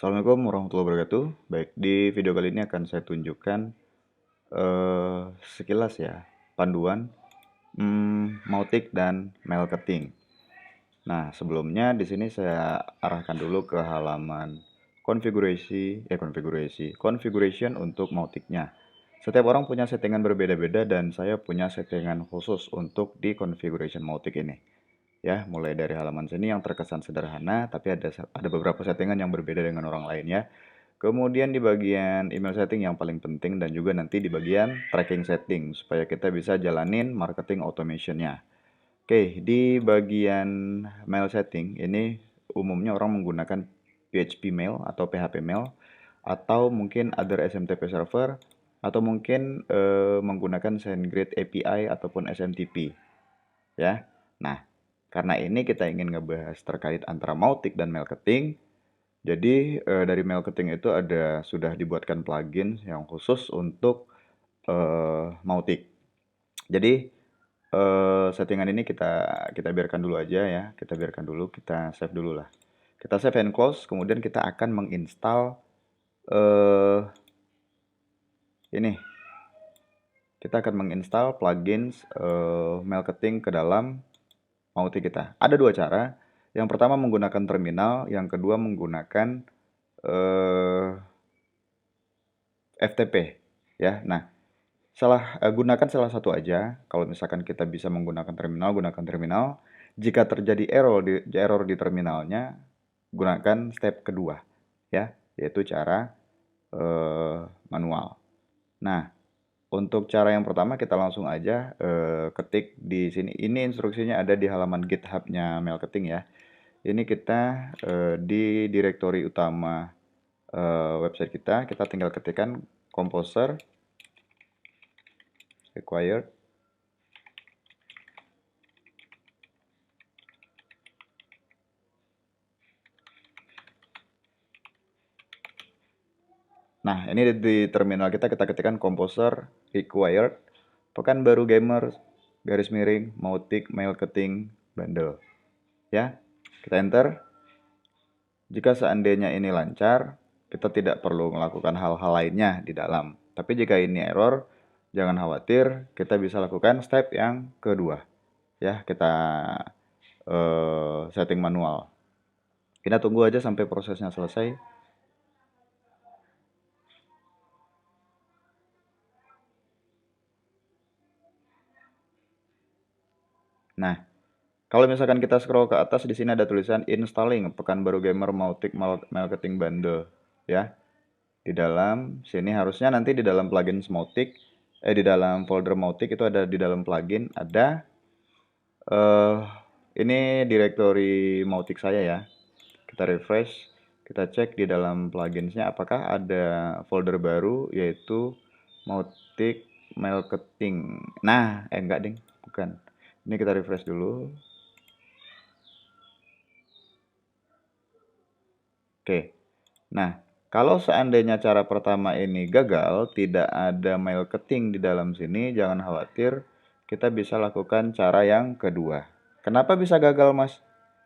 Assalamualaikum warahmatullahi wabarakatuh. Baik, di video kali ini akan saya tunjukkan sekilas ya panduan Mautic dan Marketing. Nah, sebelumnya di sini saya arahkan dulu ke halaman configuration untuk Mautic-nya. Setiap orang punya settingan berbeda-beda dan saya punya settingan khusus untuk di configuration Mautic ini. Ya, mulai dari halaman sini yang terkesan sederhana, tapi ada beberapa settingan yang berbeda dengan orang lain ya. Kemudian di bagian email setting yang paling penting dan juga nanti di bagian tracking setting supaya kita bisa jalanin marketing automation-nya. Oke, di bagian mail setting ini umumnya orang menggunakan PHP mail atau PHP mail atau mungkin other SMTP server atau mungkin menggunakan SendGrid API ataupun SMTP ya. Nah, karena ini kita ingin ngebahas terkait antara Mautic dan Marketing. Jadi dari Marketing itu sudah dibuatkan plugin yang khusus untuk Mautic. Jadi settingan ini kita biarkan dulu aja ya. Kita biarkan dulu, kita save dulu lah. Kita save and close, kemudian kita akan menginstal ini. Kita akan menginstal plugins Marketing ke dalam Mautic kita. Ada dua cara. Yang pertama menggunakan terminal, yang kedua menggunakan FTP ya. Nah, gunakan salah satu aja. Kalau misalkan kita bisa menggunakan terminal, gunakan terminal. Jika terjadi error di terminalnya, gunakan step kedua ya, yaitu cara manual. Nah, untuk cara yang pertama kita langsung aja ketik di sini. Ini instruksinya ada di halaman GitHub-nya Marketing ya. Ini kita di direktori utama website kita tinggal ketikkan composer required. Nah, ini di terminal kita ketikkan composer required Pekanbaru Gamer garis miring Mautic Marketing bundle. Ya, kita enter. Jika seandainya ini lancar, kita tidak perlu melakukan hal-hal lainnya di dalam. Tapi jika ini error, jangan khawatir, kita bisa lakukan step yang kedua. Ya, kita setting manual. Kita tunggu aja sampai prosesnya selesai. Nah, kalau misalkan kita scroll ke atas, di sini ada tulisan installing Pekanbaru Gamer Mautic Marketing Bundle ya. Di dalam sini harusnya nanti di dalam plugin Mautic, di dalam folder Mautic itu ada di dalam plugin ada ini direktori Mautic saya ya. Kita refresh, kita cek di dalam pluginsnya apakah ada folder baru yaitu Mautic Marketing. Nah, enggak ding, bukan. Ini kita refresh dulu. Oke. Nah, kalau seandainya cara pertama ini gagal, tidak ada marketing di dalam sini, jangan khawatir, kita bisa lakukan cara yang kedua. Kenapa bisa gagal, Mas?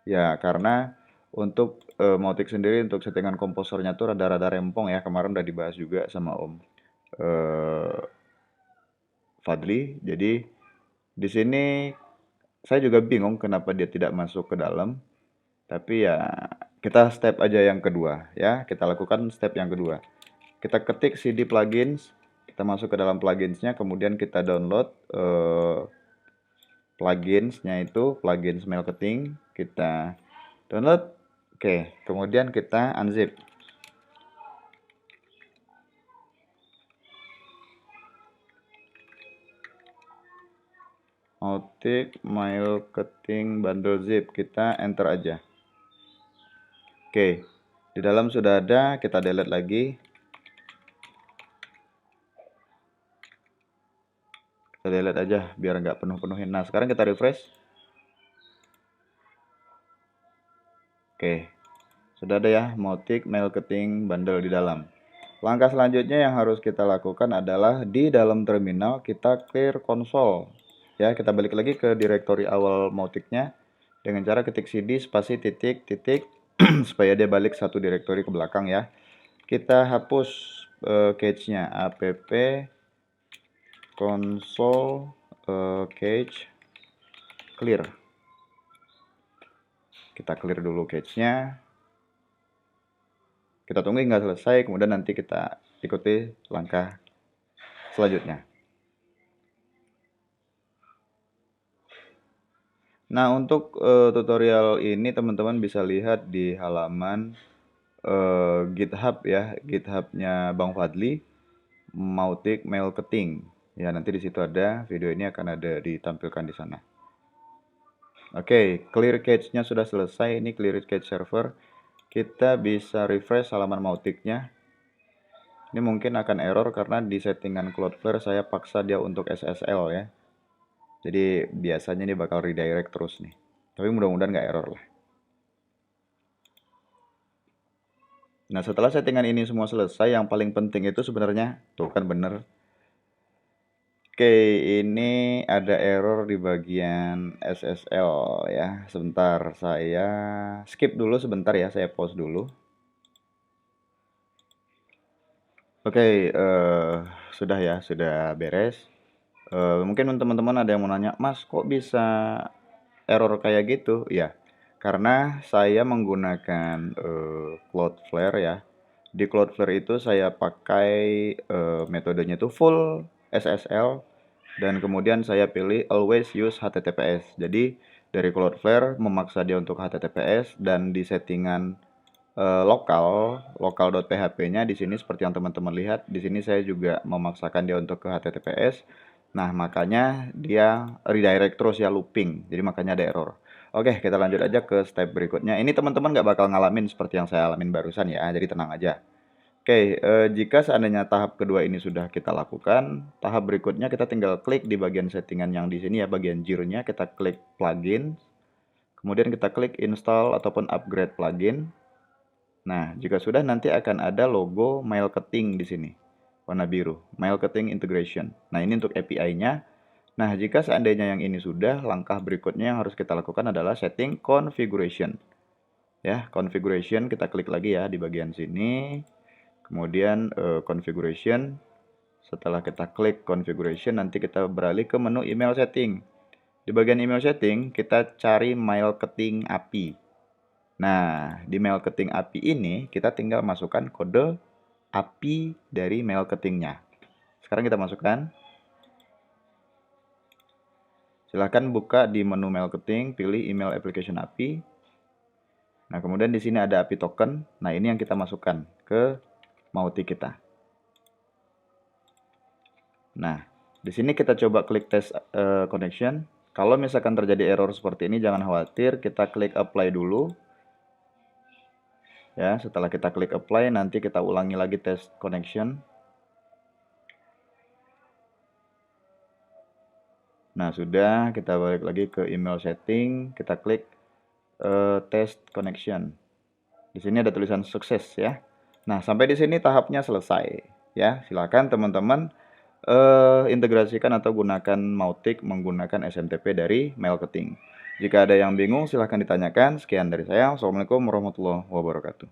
Ya, karena untuk Mautic sendiri untuk settingan komposernya tuh rada-rada rempong ya. Kemarin udah dibahas juga sama Om Fadli. Jadi di sini saya juga bingung kenapa dia tidak masuk ke dalam. Tapi ya kita step aja yang kedua ya. Kita lakukan step yang kedua. Kita ketik cd plugins, kita masuk ke dalam pluginsnya, kemudian kita download pluginsnya itu plugins marketing, kita download. Oke, kemudian kita unzip. Mautic marketing bundle zip, kita enter aja. Oke, di dalam sudah ada, kita delete lagi. Kita delete aja biar nggak penuh-penuhin. Nah, sekarang kita refresh. Oke, sudah ada ya Mautic marketing bundle di dalam. Langkah selanjutnya yang harus kita lakukan adalah di dalam terminal kita clear console. Ya, kita balik lagi ke direktori awal Mautic-nya dengan cara ketik cd spasi titik titik supaya dia balik satu directory ke belakang ya. Kita hapus cache-nya app console cache clear. Kita clear dulu cache-nya. Kita tunggu hingga selesai, kemudian nanti kita ikuti langkah selanjutnya. Nah, untuk tutorial ini teman-teman bisa lihat di halaman GitHub ya, GitHub-nya Bang Fadli, Mautic Marketing. Ya, nanti di situ ada, video ini akan ada ditampilkan di sana. Oke, clear cache-nya sudah selesai, ini clear cache server. Kita bisa refresh halaman Mautic-nya. Ini mungkin akan error karena di settingan Cloudflare saya paksa dia untuk SSL ya. Jadi biasanya dia bakal redirect terus nih. Tapi mudah-mudahan nggak error lah. Nah, setelah settingan ini semua selesai, yang paling penting itu sebenarnya, tuh kan bener. Oke, ini ada error di bagian SSL ya. Sebentar, saya skip dulu sebentar ya, saya pause dulu. Oke, sudah ya, sudah beres. Mungkin teman-teman ada yang mau nanya, Mas, kok bisa error kayak gitu? Ya, karena saya menggunakan Cloudflare ya. Di Cloudflare itu saya pakai metodenya itu full SSL dan kemudian saya pilih always use HTTPS. Jadi dari Cloudflare memaksa dia untuk HTTPS dan di settingan local.php-nya di sini seperti yang teman-teman lihat, di sini saya juga memaksakan dia untuk ke HTTPS. Nah, makanya dia redirect terus ya, looping. Jadi makanya ada error. Oke, kita lanjut aja ke step berikutnya. Ini teman-teman nggak bakal ngalamin seperti yang saya alamin barusan ya, jadi tenang aja. Oke, jika seandainya tahap kedua ini sudah kita lakukan, tahap berikutnya kita tinggal klik di bagian settingan yang di sini ya, bagian gear-nya, kita klik plugin, kemudian kita klik install ataupun upgrade plugin. Nah, jika sudah nanti akan ada logo Mailketing di sini, warna biru, Mailketing Integration. Nah, ini untuk API-nya. Nah, jika seandainya yang ini sudah, langkah berikutnya yang harus kita lakukan adalah setting configuration. Ya, configuration kita klik lagi ya di bagian sini. Kemudian configuration. Setelah kita klik configuration, nanti kita beralih ke menu email setting. Di bagian email setting, kita cari Mailketing API. Nah, di Mailketing API ini kita tinggal masukkan kode API dari Mailketingnya. Sekarang kita masukkan. Silahkan buka di menu Mailketing, pilih email application API. Nah, kemudian di sini ada API token. Nah, ini yang kita masukkan ke Mautic kita. Nah, di sini kita coba klik test connection. Kalau misalkan terjadi error seperti ini, jangan khawatir, kita klik apply dulu. Ya, setelah kita klik apply, nanti kita ulangi lagi test connection. Nah, sudah, kita balik lagi ke email setting, kita klik test connection. Di sini ada tulisan sukses ya. Nah, sampai di sini tahapnya selesai ya. Silakan teman-teman integrasikan atau gunakan Mautic menggunakan SMTP dari Mailketing. Jika ada yang bingung silahkan ditanyakan. Sekian dari saya. Assalamualaikum warahmatullahi wabarakatuh.